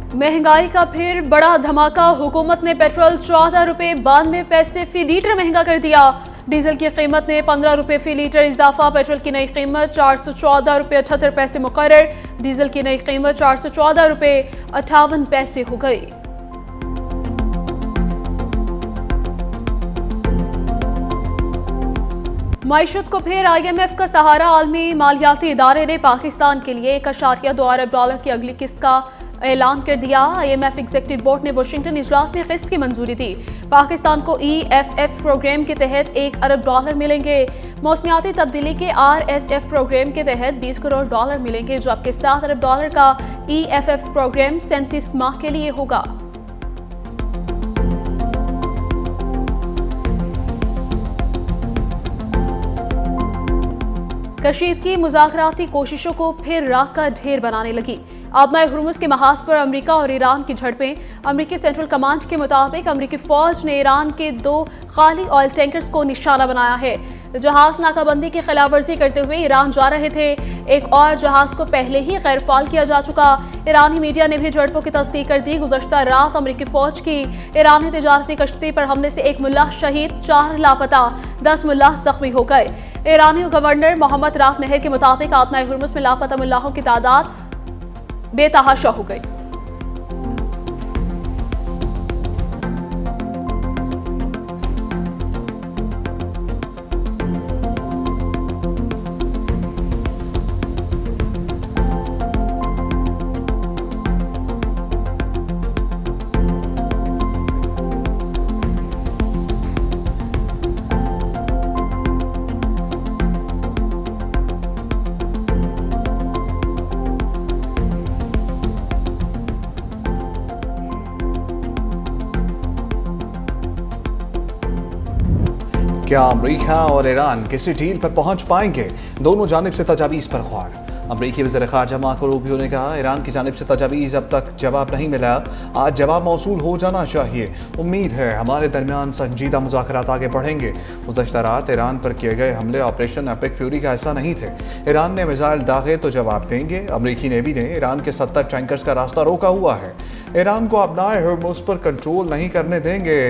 महंगाई का फिर बड़ा धमाका। हुकूमत ने पेट्रोल 14 रुपये 92 पैसे फी लीटर महंगा कर दिया। डीजल की कीमत में 15 रुपये फी लीटर इजाफा। पेट्रोल की नई कीमत 414 रुपये 78 पैसे मुकर्रर। डीजल की नई कीमत 414 रुपये 58 पैसे हो गई। मईशत को फिर IMF का सहारा। आलमी मालियाती इदारे ने पाकिस्तान के लिए 1.2 अरब डॉलर की अगली किस्त का ऐलान कर दिया। IMF एग्जीक्यूटिव बोर्ड ने वाशिंगटन इजलास में किस्त की मंजूरी दी। पाकिस्तान को EFF प्रोग्राम के तहत 1 अरब डॉलर मिलेंगे। मौसमियाती तब्दीली के RSF प्रोग्राम के तहत 20 करोड़ डॉलर मिलेंगे, जबकि 7 अरब डॉलर का EFF प्रोग्राम 37 माह के लिए होगा। कशीदगी मुज़ाकराती कोशिशों को फिर राख का ढेर बनाने लगी। आबनाए हुर्मुज़ के महाज पर अमेरिका और ईरान की झड़पें। अमेरिकी सेंट्रल कमांड के मुताबिक अमेरिकी फौज ने ईरान के 2 खाली ऑयल टैंकर्स को निशाना बनाया है। जहाज नाकाबंदी की खिलाफ वर्जी करते हुए ईरान जा रहे थे। एक और जहाज को पहले ही गैर फाल किया जा चुका। ईरानी मीडिया ने भी झड़पों की तस्दीक कर दी। गुज़श्ता रात अमेरिकी फौज की ईरानी तिजारती कश्ती पर हमले से 1 मुल्लाह शहीद, 4 लापता, 10 मुल्लाह जख्मी हो गए। ईरानी गवर्नर मोहम्मद रात मेहर के मुताबिक आबनाए हुर्मुज़ में लापता मुल्लाहों की तादाद बेतहाशा हो गई। क्या अमेरिका और ईरान किसी डील पर पहुंच पाएंगे? दोनों जानिब से तजावीज़ पर ख्वार। अमेरिकी वज़ीर ख़ारजा मार्को रूबियो ने कहा, ईरान की जानिब से तजावीज़ अब तक जवाब नहीं मिला, आज जवाब मौसूल हो जाना चाहिए। उम्मीद है हमारे दरमियान संजीदा मुज़ाकरात आगे बढ़ेंगे। गुज़श्ता रात ईरान पर किए गए हमले ऑपरेशन एपिक फ्यूरी का हिस्सा नहीं थे। ईरान ने मिसाइल दागे तो जवाब देंगे। अमेरिकी नेवी ने ईरान के 70 टैंकर्स का रास्ता रोका हुआ है। ईरान को अपनाए हुर्मुज़ पर कंट्रोल नहीं करने देंगे।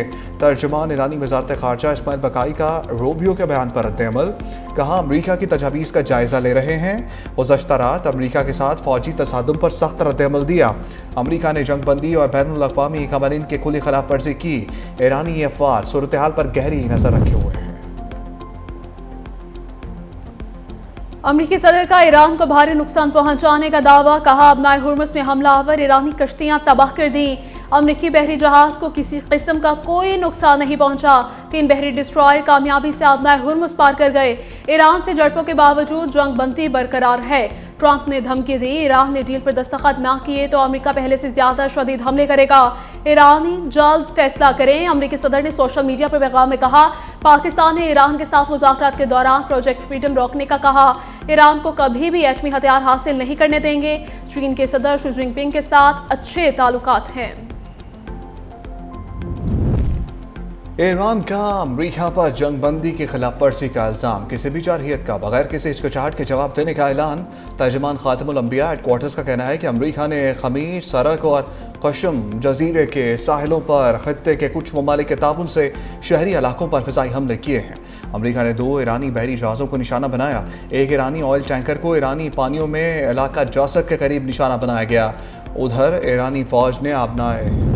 तर्जुमान ईरानी वज़ारत ख़ारजा इस्माइल बकाई का रूबियो के बयान पर रद्द-ए-अमल। कहा, अमेरिका की तजावीज़ का जायज़ा ले रहे हैं। गुज़श्ता रात अमेरिका के साथ फौजी तसादुम पर सख्त रद्द-ए-अमल दिया। अमेरिका ने जंगबंदी और बैनुल अक़वामी क़वानीन की खुली खिलाफ वर्जी की। ईरानी अफ़वाज सूरत हाल पर गहरी नज़र रखे हुए हैं। अमेरिकी सदर का ईरान को भारी नुकसान पहुंचाने का दावा। कहा, आबनाए हुर्मुज़ में हमलावर ईरानी कश्तियां तबाह कर दी। अमेरिकी बहरी जहाज को किसी किस्म का कोई नुकसान नहीं पहुंचा। 3 बहरी डिस्ट्रॉयर कामयाबी से आबनाए हुर्मुज़ पार कर गए। ईरान से झड़पों के बावजूद जंगबंदी बरकरार है। ट्रंप ने धमकी दी, ईरान ने डील पर दस्तखत ना किए तो अमेरिका पहले से ज्यादा शदीद हमले करेगा। ईरानी जल्द फैसला करें। अमेरिकी सदर ने सोशल मीडिया पर पैगाम में कहा, पाकिस्तान ने ईरान के साथ मुज़ाकरात के दौरान प्रोजेक्ट फ्रीडम रोकने का कहा। ईरान को कभी भी एटमी हथियार हासिल नहीं करने देंगे। चीन के सदर शी जिनपिंग के साथ अच्छे ताल्लुकात हैं। ईरान का अमेरिका पर जंगबंदी की खिलाफ वर्जी का इल्ज़ाम, किसी भी जारहियत का बगैर किसी हिचकिचाहट के जवाब देने का ऐलान। तर्जुमान खातिमुल अंबिया हेडक्वार्टर्स का कहना है कि अमेरिका ने खमीर, सरक और कशम जजीरे के साहिलों पर खत्ते के कुछ ममालिक के ताबुन से शहरी इलाकों पर फ़िज़ाई हमले किए हैं। अमेरिका ने 2 ईरानी बहरी जहाज़ों को निशाना बनाया। एक ईरानी ऑयल टैंकर को ईरानी पानियों में इलाका जासक के करीब निशाना बनाया गया। उधर ईरानी फ़ौज ने अपनाए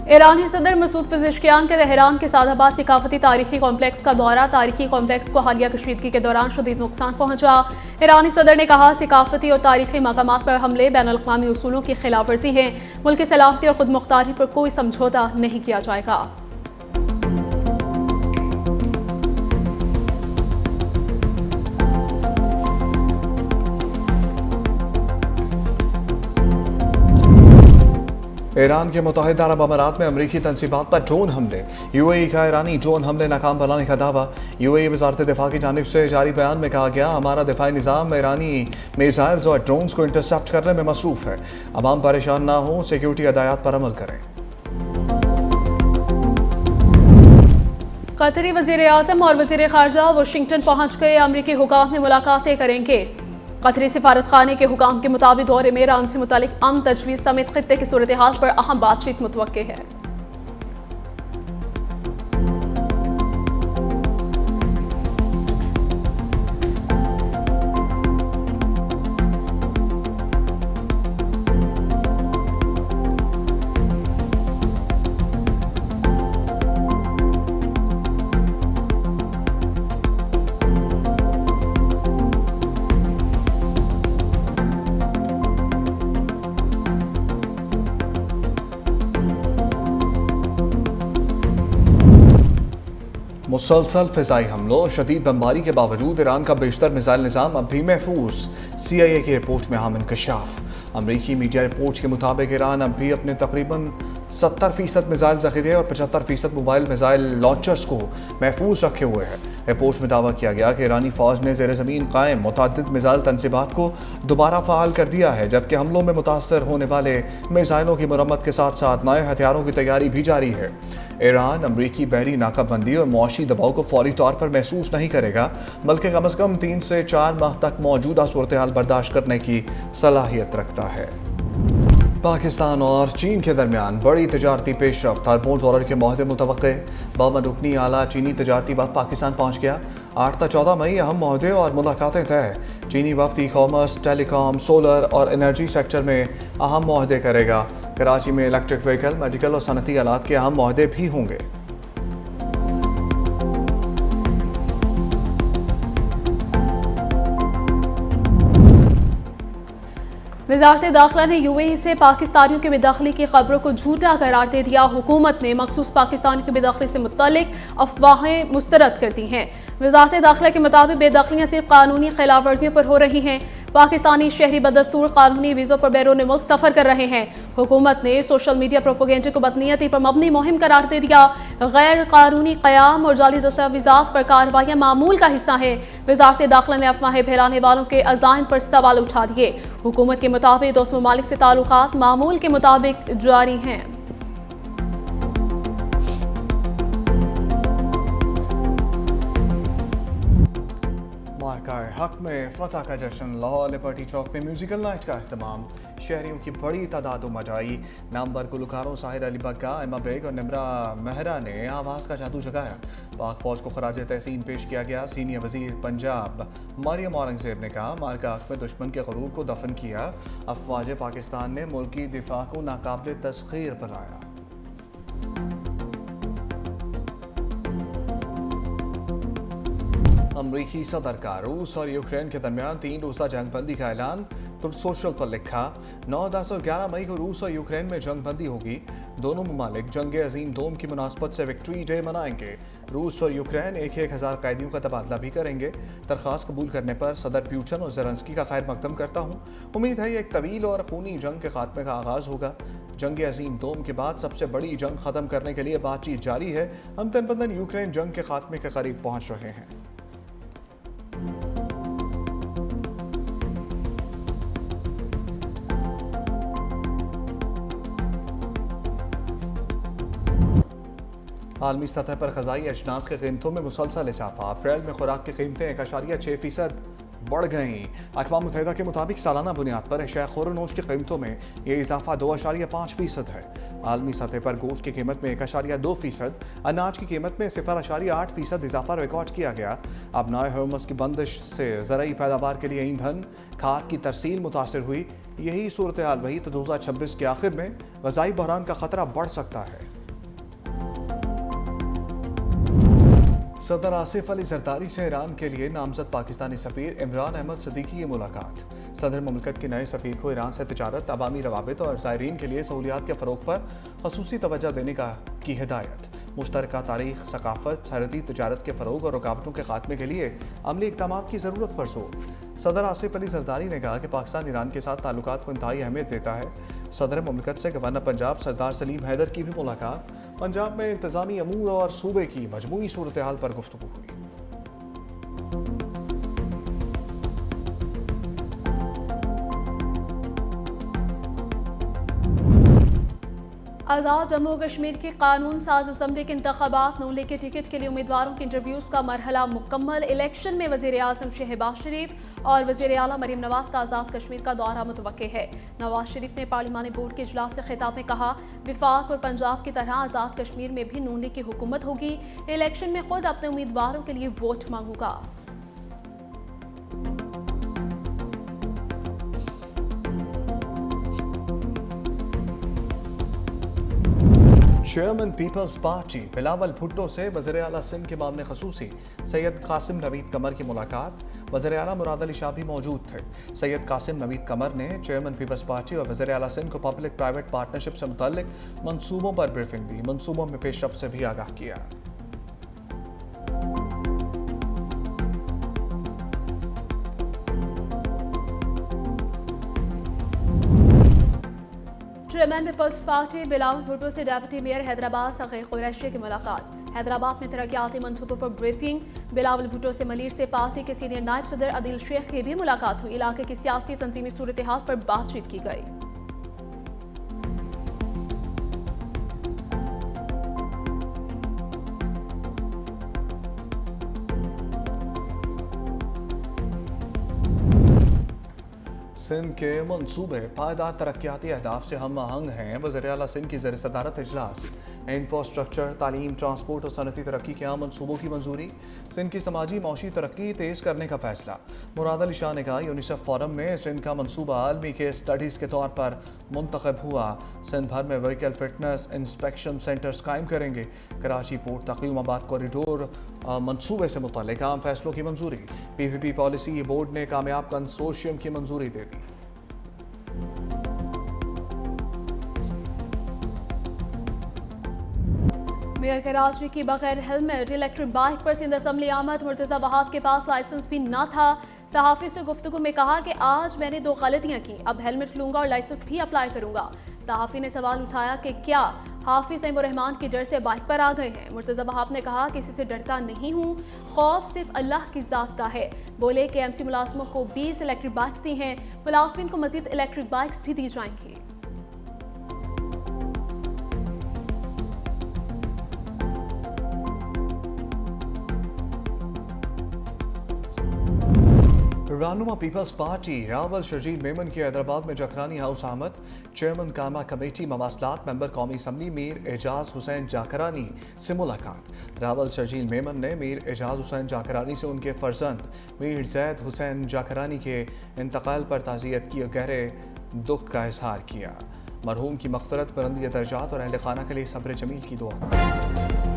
ईरानी सदर मसूद पेज़ेश्कियान के तेहरान के सादाबाद सकाफती तारीखी कॉम्प्लेक्स का दौरा। तारीखी कॉम्प्लेक्स को हालिया कशीदगी के दौरान शदीद नुकसान पहुंचा। ईरानी सदर ने कहा, सकाफती और तारीखी मकामात पर हमले बैनुल-अक़वामी उसूलों की खिलाफ वर्जी है। मुल्क की सलामती और खुद मुख्तारी पर कोई समझौता नहीं किया जाएगा। ईरान के मुत्तहिदा अरब अमारात में अमरीकी तनसीबात पर ड्रोन हमले। UAE का ईरानी ड्रोन हमले नाकाम बनाने का दावा। UAE वज़ारत दिफा की जानिब से जारी बयान में कहा गया, हमारा दिफाई निज़ाम ईरानी मिसाइल्स और ड्रोन्स को इंटरसेप्ट करने में मसरूफ़ है। अवाम परेशान ना हो, सिक्योरिटी हदायत पर अमल करें। कतरी वज़ीर आज़म और वज़ीर ख़ारजा वाशिंगटन पहुँच गए। अमरीकी हुकाम में मुलाकातें करेंगे। कतरी सिफारत खाने के हुकाम के मुताबिक दौरे में ईरान से मुतालिक अमन तजवीज़ समेत खित्ते की सूरत हाल पर अहम बातचीत मुतवक्के है। मुसलसल फ़िज़ाई हमलों और शदीद बमबारी के बावजूद ईरान का बेशतर मिसाइल निज़ाम अब भी महफूज। CIA की रिपोर्ट में अहम इंकशाफ। अमरीकी मीडिया रिपोर्ट्स के मुताबिक ईरान अब भी अपने तकरीबन 70% मिसाइल ज़ख़ीरे और 75% मोबाइल मिसाइल लॉन्चर्स को महफूज रखे हुए है। रिपोर्ट में दावा किया गया कि ईरानी फ़ौज ने ज़ेर ज़मीन कायम मुतअद्दिद मिसाइल तनसीबात को दोबारा फ़ाल कर दिया है, जबकि हमलों में मुतासर होने वाले मिसाइलों की मरम्मत के साथ साथ नए हथियारों की तैयारी भी जारी है। ईरान अमरीकी बहरी नाकाबंदी और मुआशी दबाव को फौरी तौर पर महसूस नहीं करेगा, बल्कि कम अज़ कम 3 से 4 माह तक मौजूदा सूरत हाल बर्दाश्त करने की सलाहियत रखता है। पाकिस्तान और चीन के दरमियान बड़ी तजारती पेशरफ्त। हार्मोन डॉलर के मुआहदे मुतवक्के। बामरुकनी आला चीनी तजारती वफ्द पाकिस्तान पहुँच गया। 8 से 14 मई अहम मुआहदे और मुलाकातें तय। चीनी वफ्द ई कॉमर्स, टेलीकॉम, सोलर और एनर्जी सेक्टर में अहम मुआहदे करेगा। कराची में इलेक्ट्रिक व्हीकल, मेडिकल और सनती आलात के अहम मुआहदे भी होंगे। वज़ारत दाखिला ने UAE से पाकिस्तानियों की बेदखली की खबरों को झूठा करार दे दिया। हुकूमत ने मखसूस पाकिस्तानियों की बेदखली से मुत्तलिक अफवाहें मुस्तरद कर दी हैं। वज़ारत दाखिला के मुताबिक बेदखलियाँ सिर्फ कानूनी खिलाफ वर्जियों पर हो रही हैं। पाकिस्तानी शहरी बदस्तूर कानूनी वीज़ों पर बैरून मुल्क सफ़र कर रहे हैं। हुकूमत ने सोशल मीडिया प्रोपेगेंडे को बदनीयती पर मबनी मुहिम करार दे दिया। गैर कानूनी क़याम और जाली दस्तावेज़ात पर कार्रवाइयाँ मामूल का हिस्सा है। वज़ारत दाखिला ने अफवाहें फैलाने वालों के अज़ाइम पर सवाल उठा दिए। हुकूमत के मुताबिक दोस्त ममालिक से ताल्लुकात मामूल के मुताबिक जारी हैं। हक में फतह का जश्न। लाहौर लिबर्टी चौक में म्यूजिकल नाइट का अहतमाम। शहरियों की बड़ी तादाद उमड़ आई। नामवर गुलकारों साहिर अली बग्गा, एमा बेग और निमरा मेहरा ने आवाज़ का जादू जगाया। पाक फौज को खराज तहसीन पेश किया गया। सीनियर वजीर पंजाब मरियम औरंगजेब ने कहा, मार्का हक में दुश्मन के गरूर को दफन किया। अफवाज पाकिस्तान ने मुल्की दिफा को नाकाबिल तस्खीर बनाया। अमरीकी सदर का रूस और यूक्रेन के दरमियान 3 रोज़ा जंगबंदी का ऐलान। तो सोशल पर लिखा, 9, 10 और 11 मई को रूस और यूक्रेन में जंगबंदी होगी। दोनों ममालिक जंग अजीम दोम की मुनासबत से विक्ट्री डे मनाएंगे। रूस और यूक्रेन 1,000 कैदियों का तबादला भी करेंगे। दरख्वास्त कबूल करने पर सदर प्यूटन और ज़ेलेंस्की का खैर मकदम करता हूँ। उम्मीद है ये एक तवील और खूनी जंग के खात्मे का आगाज़ होगा। जंग अजीम दोम के बाद सबसे बड़ी जंग ख़त्म करने के लिए बातचीत जारी है। हम तन बदन यूक्रेन जंग के खात्मे के करीब पहुँच रहे हैं। आलमी सतह पर ग़ज़ाई अजनास के कीमतों में मुसलसल इजाफा। अप्रैल में खुराक की कीमतें 1.6% बढ़ गईं। अक़वाम मुत्तहिदा के मुताबिक सालाना बुनियाद पर अशिया ख़ुर्नोश की कीमतों में ये इजाफा 2.5% है। आलमी सतह पर गोश्त की कीमत में 1.2%, अनाज की कीमत में 0.8% इजाफा रिकॉर्ड किया गया। अब नए हर्मस की बंदिश से ज़रई पैदावार के लिए ईंधन खाद की तरसील मुतासर हुई। यही सूरत हाल रही तो 2026 के आखिर में ग़ज़ाई बहरान का खतरा बढ़ सकता है। सदर आसिफ अली जरदारी से ईरान के लिए नामजद पाकिस्तानी सफ़ीर इमरान अहमद सदीकी की मुलाकात। सदर मुमलकत के नए सफ़ीर को ईरान से तिजारत, अवामी रवाबित और ज़ायरीन के लिए सहूलियात के फ़रोग़ पर ख़ुसूसी तवज्जो देने की हिदायत। मुश्तरका तारीख़, सकाफ़त, सरहदी तिजारत के फ़रोग़ और रुकावटों के खात्मे के लिए अमली इक़दामात की ज़रूरत पर जोर। सदर आसिफ अली जरदारी ने कहा कि पाकिस्तान ईरान के साथ ताल्लुकात को इंतहाई अहमियत देता है। सदर मुमलकत से गवर्नर पंजाब सरदार सलीम हैदर की भी मुलाकात। पंजाब में इंतज़ामी अमूर और सूबे की मजमूई सूरत हाल पर गुफ्तगू हुई। आज़ाद जम्मू कश्मीर की कानून साज असम्बली के इंतखाबात नून लीग के टिकट के लिए उम्मीदवारों के इंटरव्यूज़ का मरहला मुकम्मल। इलेक्शन में वज़ीर आज़म शहबाज शरीफ और वज़ीर आला मरीम नवाज का आज़ाद कश्मीर का दौरा मुतवक्के है। नवाज शरीफ ने पार्लिमानी बोर्ड के इजलास से खिताब में कहा, विफाक और पंजाब की तरह आज़ाद कश्मीर में भी नून लीग की हुकूमत होगी। इलेक्शन में खुद अपने उम्मीदवारों के लिए वोट मांगूंगा। चेयरमैन पीपल्स पार्टी बिलावल भुट्टो से वज़ीर आला सिंध के मामले खसूसी सैयद कासिम नवीद कमर की मुलाकात। वज़ीर आला मुराद अली शाह भी मौजूद थे। सैयद कासिम नवीद कमर ने चेयरमैन पीपल्स पार्टी और वज़ीर आला सिंध को पब्लिक प्राइवेट पार्टनरशिप से मुतल्लिक मंसूबों पर ब्रीफिंग दी। मंसूबों में पेशरफ्त से भी आगाह किया। चेयरमैन पीपल्स पार्टी बिलावल भुट्टो से डेप्यूटी मेयर हैदराबाद सगीर कुरैशी की मुलाकात। हैदराबाद में तरक्याती मंसूबों पर ब्रीफिंग। बिलावल भुट्टो से मलीर से पार्टी के सीनियर नायब सदर अदील शेख की भी मुलाकात हुई। इलाके की सियासी तंजीमी सूरत हाल पर बातचीत की गई। सिंध के मनसूबे पायदार तरक्याती अहदाफ से हम आहंग हैं। वज़ीर आला सिंध की ज़र सदारत इजलास। इंफ्रास्ट्रक्चर, तालीम, ट्रांसपोर्ट और सनती तरक्की के आम मनसूबों की मंजूरी। सिंध की समाजी मौशी तरक्की तेज़ करने का फैसला। मुराद अली शाह ने कहा, यूनिसेफ फोरम में सिंध का मनसूबा आलमी के स्टडीज़ के तौर पर मुंतखब हुआ। सिंध भर में व्हीकल फिटनेस इंस्पेक्शन सेंटर्स कायम करेंगे। कराची पोर्ट तक़ीमाबाद कॉरिडोर मनसूबे से मुतल्लिक आम फैसलों की मंजूरी। PPP पॉलिसी बोर्ड ने कामयाब कंसोर्शियम की मंजूरी दे दी। मेयर कराची की बगैर हेलमेट इलेक्ट्रिक बाइक पर सिंध असम्बली आमद। मुर्तज़ा वहाब के पास लाइसेंस भी न था। सहाफ़ी से गुफ्तगू में कहा कि आज मैंने 2 गलतियां की, अब हेलमेट लूंगा और लाइसेंस भी अप्लाई करूंगा। सहाफ़ी ने सवाल उठाया कि क्या हाफिज नईमुर्रहमान की डर से बाइक पर आ गए हैं। मुर्तज़ा वहाब ने कहा, किसी से डरता नहीं हूँ, खौफ सिर्फ अल्लाह की ज़ात का है। बोले कि MC मुलाजमों को 20 इलेक्ट्रिक बाइक्स दी हैं, मुलाजमिन को मजीद इलेक्ट्रिक बाइक्स भी दी जाएंगी। रहनुमा पीपल्स पार्टी रावल शर्जील मेमन की हैदराबाद में जखरानी हाउस आमद। चेयरमैन कामा कमेटी मवासलात मेंबर कौमी असम्बली मीर एजाज हुसैन जाकरानी से मुलाकात। रावल शर्जील मेमन ने मीर एजाज हुसैन जाकरानी से उनके फर्जंद मीर जैद हुसैन जाकरानी के इंतकाल पर ताज़ियत की गहरे दुख का इजहार किया। मरहूम की मग़फ़िरत, बुलंदी दर्जात और अहल खाना के लिए सब्र जमील की दुआ।